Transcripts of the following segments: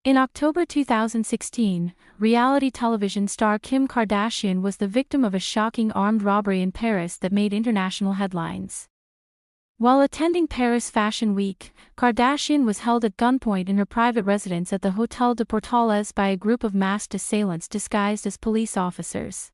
In October 2016, reality television star Kim Kardashian was the victim of a shocking armed robbery in Paris that made international headlines. While attending Paris Fashion Week, Kardashian was held at gunpoint in her private residence at the Hôtel de Portales by a group of masked assailants disguised as police officers.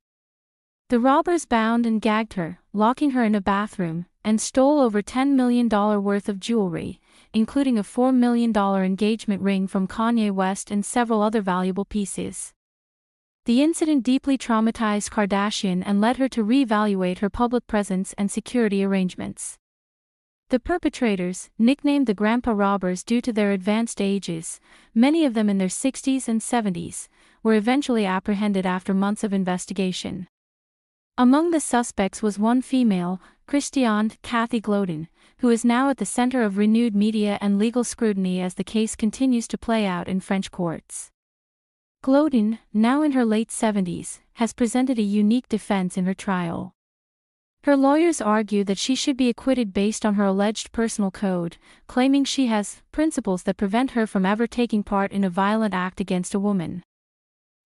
The robbers bound and gagged her, locking her in a bathroom, and stole over $10 million worth of jewelry, including a $4 million engagement ring from Kanye West and several other valuable pieces. The incident deeply traumatized Kardashian and led her to re-evaluate her public presence and security arrangements. The perpetrators, nicknamed the Grandpa Robbers due to their advanced ages, many of them in their 60s and 70s, were eventually apprehended after months of investigation. Among the suspects was one female, Christiane Cathy Glotin, who is now at the center of renewed media and legal scrutiny as the case continues to play out in French courts. Glotin, now in her late 70s, has presented a unique defense in her trial. Her lawyers argue that she should be acquitted based on her alleged personal code, claiming she has principles that prevent her from ever taking part in a violent act against a woman.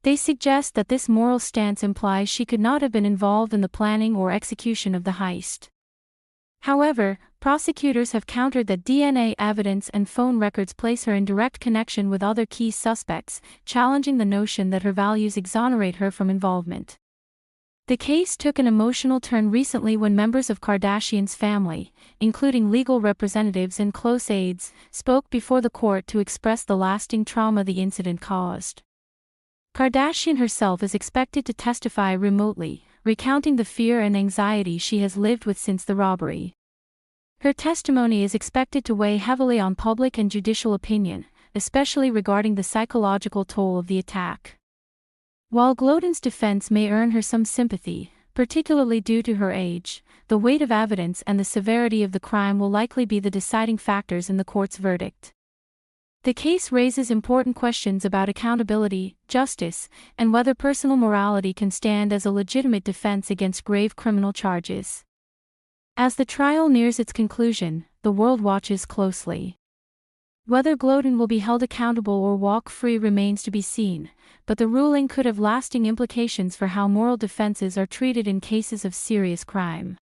They suggest that this moral stance implies she could not have been involved in the planning or execution of the heist. However, prosecutors have countered that DNA evidence and phone records place her in direct connection with other key suspects, challenging the notion that her values exonerate her from involvement. The case took an emotional turn recently when members of Kardashian's family, including legal representatives and close aides, spoke before the court to express the lasting trauma the incident caused. Kardashian herself is expected to testify remotely, recounting the fear and anxiety she has lived with since the robbery. Her testimony is expected to weigh heavily on public and judicial opinion, especially regarding the psychological toll of the attack. While Glotin's defense may earn her some sympathy, particularly due to her age, the weight of evidence and the severity of the crime will likely be the deciding factors in the court's verdict. The case raises important questions about accountability, justice, and whether personal morality can stand as a legitimate defense against grave criminal charges. As the trial nears its conclusion, the world watches closely. Whether Glotin will be held accountable or walk free remains to be seen, but the ruling could have lasting implications for how moral defenses are treated in cases of serious crime.